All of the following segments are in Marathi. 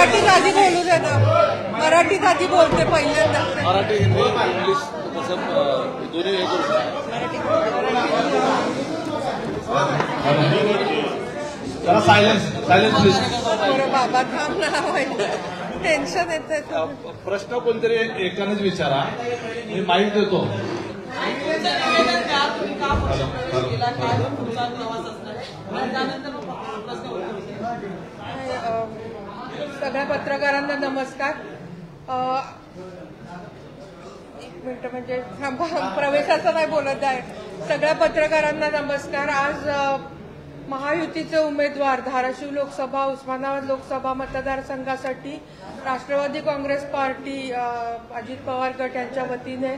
मराठीत आधी बोलू दे ना, मराठीत आधी बोलते पहिल्यांदा. मराठी हिंदी इंग्लिश तसं दोन्ही हे करू शकतो. Silence please. बरं बाबा थांब ना, टेन्शन येतं. प्रश्न कोणतरी एकानेच विचारा, मी माईक देतो. सगळ्या पत्रकारांना नमस्कार. एक मिनिट म्हणजे प्रवेशाचं नाही बोलत आहे. सगळ्या पत्रकारांना नमस्कार. आज महायुतीचे उमेदवार धाराशिव लोकसभा, उस्मानाबाद लोकसभा मतदारसंघासाठी राष्ट्रवादी काँग्रेस पार्टी, अजित पवार गट यांच्या वतीने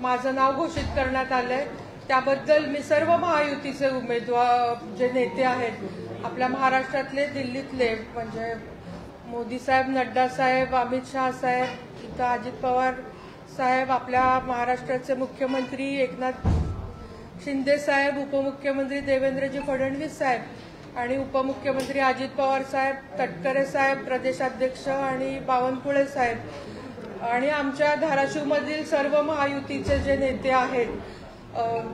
माझं नाव घोषित करण्यात आलंय. त्याबद्दल मी सर्व महायुतीचे उमेदवार जे नेते आहेत आपल्या महाराष्ट्रातले, दिल्लीतले म्हणजे मोदी साहेब, नड्डा साहेब, अमित शाह साहेब, इथं अजित पवार साहेब, आपल्या महाराष्ट्राचे मुख्यमंत्री एकनाथ शिंदे साहेब, उपमुख्यमंत्री देवेंद्रजी फडणवीस साहेब आणि उपमुख्यमंत्री अजित पवार साहेब, तटकरे साहेब, प्रदेशाध्यक्ष आणि बावनकुळे साहेब आणि आमच्या धाराशिवमधील सर्व महायुतीचे जे नेते आहेत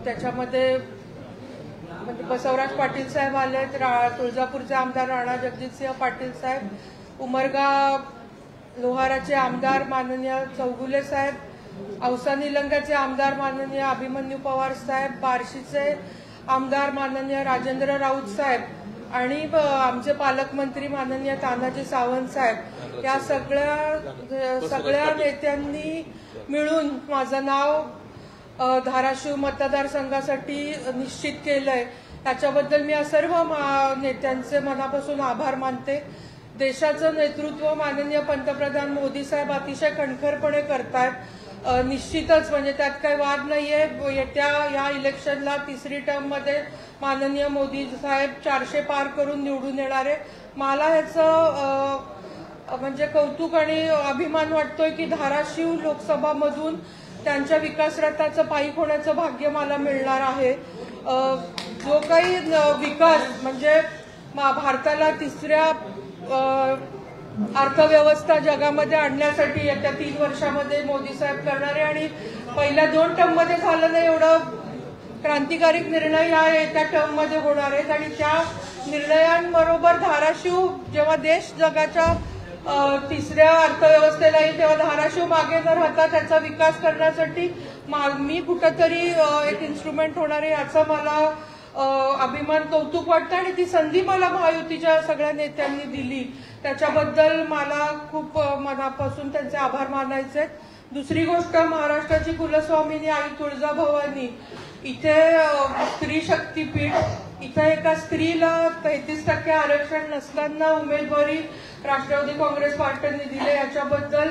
त्याच्यामध्ये म्हणजे बसवराज पाटील साहेब आलेत, तुळजापूरचे आमदार राणा जगजितसिंह पाटील साहेब, उमरगा लोहाराचे आमदार माननीय चौगुले साहेब, औसा निलंगाचे आमदार माननीय अभिमन्यू पवार साहेब, बार्शीचे आमदार माननीय राजेंद्र राऊत साहेब आणि आमचे पालकमंत्री माननीय तानाजी सावंत साहेब, या सगळ्या नेत्यांनी मिळून माझं नाव धाराशिव मतदारसंघासाठी निश्चित केलंय. त्याच्याबद्दल मी या सर्व नेत्यांचे मनापासून आभार मानते. देशाचं नेतृत्व माननीय पंतप्रधान मोदी साहेब अतिशय कणखरपणे करतायत. निश्चितच म्हणजे त्यात काही वाद नाहीये. येत्या या इलेक्शनला तिसरी टर्म मध्ये माननीय मोदी साहेब 400 पार करून निवडून येणारे. मला ह्याचं म्हणजे कौतुक आणि अभिमान वाटतोय की धाराशिव लोकसभा मधून त्यांच्या विकास रथाचं पायी होण्याचं भाग्य मला मिळणार आहे. जो काही विकास म्हणजे भारताला तिसऱ्या अर्थव्यवस्था जगामध्ये आणण्यासाठी येत्या 3 वर्षामध्ये मोदी साहेब करणारे आणि पहिल्या 2 टर्म मध्ये झालं नाही एवढं क्रांतिकारी निर्णय या येत्या टर्म मध्ये होणार आहेत आणि त्या निर्णयांबरोबर धाराशिव जेव्हा देश जगाच्या तिसऱ्या अर्थव्यवस्थेला येईल तेव्हा धाराशिव मागे न राहता त्याचा विकास करण्यासाठी मी कुठंतरी एक इन्स्ट्रुमेंट होणार आहे याचा मला अभिमान, कौतुक वाटतं आणि ती संधी मला महायुतीच्या सगळ्या नेत्यांनी दिली त्याच्याबद्दल मला खूप मनापासून त्यांचे आभार मानायचे. दुसरी गोष्ट, महाराष्ट्राची कुलस्वामिनी आई तुळजाभवानी इथे स्त्री शक्तीपीठ, इथे एका स्त्रीला 33% आरक्षण नसताना उमेदवारी राष्ट्रवादी काँग्रेस पार्टीने दिले याच्याबद्दल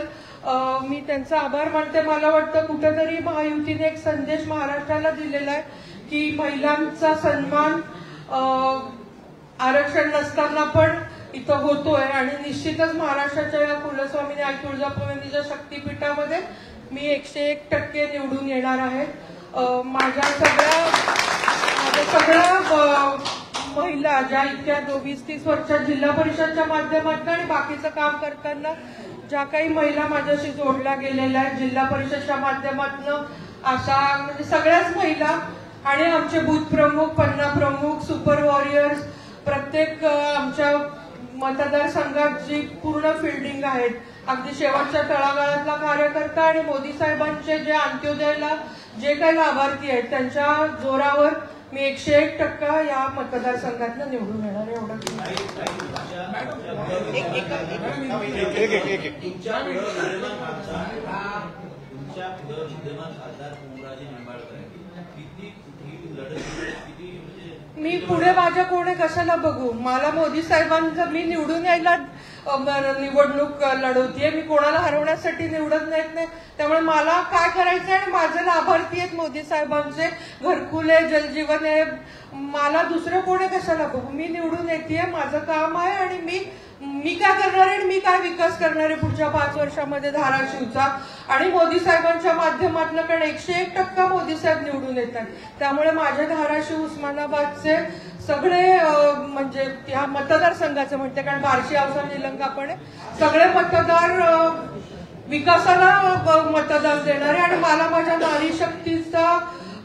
मी त्यांचा आभार मानते. मला वाटतं कुठेतरी महायुतीने एक संदेश महाराष्ट्राला दिलेला आहे की महिलांचा सन्मान आरक्षण नसताना पण इथं होतोय आणि निश्चितच महाराष्ट्राच्या या कुलस्वामिनी आई तुळजाभवानीच्या शक्तीपीठामध्ये मी 101% निवडून येणार आहे. माझ्या सगळ्या महिला ज्या इतक्या 20-30 वर्षात जिल्हा परिषदच्या माध्यमातून आणि बाकीचं काम करताना ज्या काही महिला माझ्याशी जोडल्या गेलेल्या आहेत जिल्हा परिषदच्या माध्यमातून, अशा म्हणजे सगळ्याच महिला आणि आमचे बूथ प्रमुख, पन्ना प्रमुख, सुपर वॉरियर्स, प्रत्येक आमच्या मतदारसंघात जी पूर्ण फिल्डिंग आहेत, अगदी शेवटच्या तळागाळातला कार्यकर्ता आणि मोदी साहेबांचे जे अंत्योदयला जे काही लाभार्थी आहेत त्यांच्या जोरावर मी 101% या मतदारसंघातनं निवडून येणार आहे. एवढं मी पुढे माझ्या कोणी कशाला बघू. मला मोदी साहेबांचं मी निवडून यायला निवडणूक लढवतीये, मी कोणाला हरवण्यासाठी निवडत नाही. त्यामुळे मला काय करायचं आणि माझे लाभार्थी आहेत मोदी साहेबांचे, घरकुले, जलजीवन आहे. मला दुसरं कोणी कशाला बघू. मी निवडून येतेय, माझं काम आहे आणि मी काय करणार आहे, मी काय विकास करणार आहे पुढच्या 5 वर्षामध्ये धाराशिवचा आणि मोदी साहेबांच्या माध्यमातून. कारण 101% मोदी साहेब निवडून येतात. त्यामुळे माझ्या धाराशिव उस्मानाबादचे सगळे म्हणजे या मतदारसंघाचं म्हणते, कारण बार्शी औसा निलंगा पण आहे, सगळे मतदार विकासाला मतदान देणारे आणि मला माझ्या नारी शक्तीचा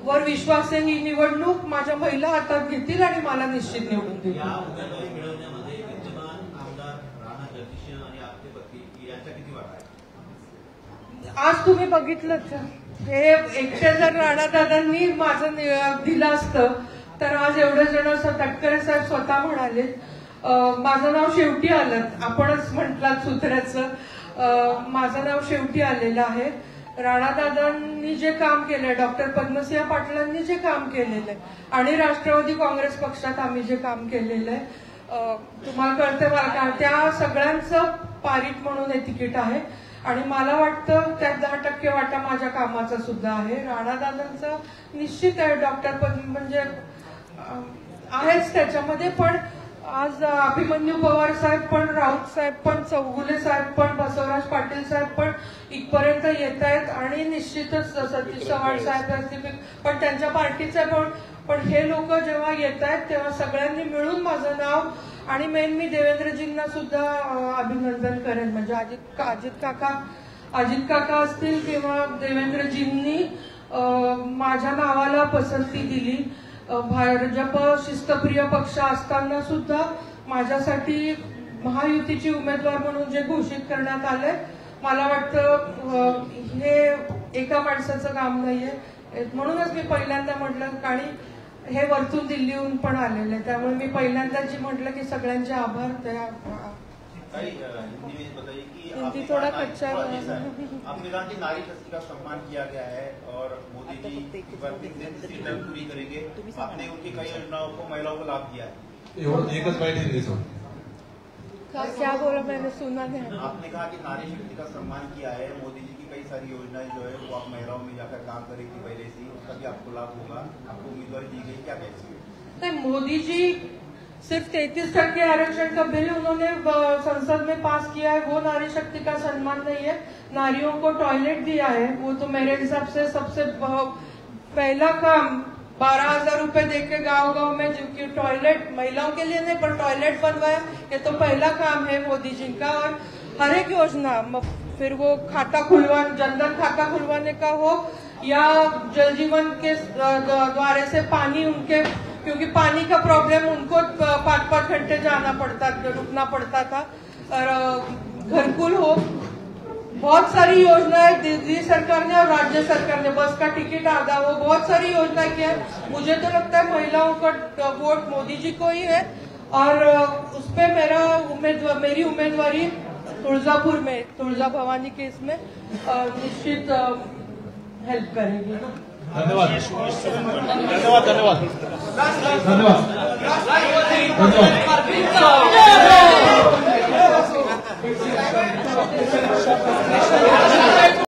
वर विश्वास आहे. ही निवडणूक माझ्या महिला हातात घेतील आणि मला निश्चित निवडून देतील. आज तुम्ही बघितलंच, हे एकट्या जर राणादादांनी माझं दिलं असतं तर आज एवढे जण तटकरे साहेब स्वतः म्हणाले माझं नाव शेवटी आलं. आपणच म्हटलात सूत्राचं, माझं नाव शेवटी आलेलं आहे. राणादादांनी जे काम केलंय, डॉक्टर पद्मसिंह पाटलांनी जे काम केलेलं आहे आणि राष्ट्रवादी काँग्रेस पक्षात आम्ही जे काम केलेलं आहे, तुम्हाला कळतं मला का, त्या सगळ्यांचं पारित म्हणून हे तिकीट आहे आणि मला वाटतं त्यात 10% वाटा माझ्या कामाचा सुद्धा आहे. राणादादांचा निश्चित आहे, डॉक्टर म्हणजे आहेच त्याच्यामध्ये, पण आज अभिमन्यू पवार साहेब पण, राऊत साहेब पण, चौगुले साहेब पण, बसवराज पाटील साहेब पण इथपर्यंत येत आहेत आणि निश्चितच सतीश चव्हाण साहेब असतील पण त्यांच्या पार्टीचे पण हे लोक जेव्हा येत आहेत तेव्हा सगळ्यांनी मिळून माझं नाव आणि मेन मी देवेंद्रजींना सुद्धा अभिनंदन करेन. म्हणजे अजित काका असतील किंवा देवेंद्रजींनी माझ्या नावाला पसंती दिली. भाजप शिस्तप्रिय पक्ष असताना सुद्धा माझ्यासाठी महायुतीची उमेदवार म्हणून जे घोषित करण्यात आले, मला वाटतं हे एका माणसाचं काम नाहीये. म्हणूनच मी पहिल्यांदा म्हटलं आणि हे वरतून दिल्लीहून पण आलेले, त्यामुळे मी पहिल्यांदा जी म्हटलं की सगळ्यांचे आभार. त्या हिंदी थोड़ा कच्चा है. आपने कहा कि नारी शक्ति का सम्मान किया गया है और मोदी जी टर्म पूरी करेंगे. आपने उनकी कई योजनाओं को महिलाओं को लाभ दिया है. एकच बाईट हिंदी सोड. क्या बोला मैंने सुना नहीं. आपने कहा कि नारी शक्ति का सम्मान किया है, मोदी जी की कई सारी योजनाएं जो है वो आप महिलाओं में जाकर काम करेगी पहले से, उसका भी आपको लाभ होगा. आपको उम्मीदवारी दी गई, क्या कहते हैं? मोदी जी सिर्फ 33% आरक्षण का बिल उन्होंने संसद में पास किया है, वो नारी शक्ति का सम्मान नहीं है. नारियों को टॉयलेट दिया है, वो तो मेरे हिसाब से सबसे पहला काम 12,000 रुपए देके गांव में जो टॉयलेट महिलाओं के लिए नहीं पर टॉयलेट बनवाया, ये तो पहला काम है मोदी जी का. और हर एक योजना, फिर वो खाता जनधन खाता खुलवाने का हो या जल जीवन के द्वारे से पानी उनके, क्योंकि पानी का प्रॉब्लम उनको 5-5 घंटे जाना पड़ता, रुकना पड़ता था. और घरकुल हो, बहुत सारी योजनाएं दिल्ली सरकार ने और राज्य सरकार ने, बस का टिकट आधा हो, बहुत सारी योजनाएं की है. मुझे तो लगता है महिलाओं का वोट मोदी जी को ही है और उसपे मेरी उम्मीदवारी तुळजापुर में, तुळजा भवानी के इसमें निश्चित हेल्प करेगी. धन्यवाद धन्यवाद धन्यवाद धन्यवाद धन्यवाद.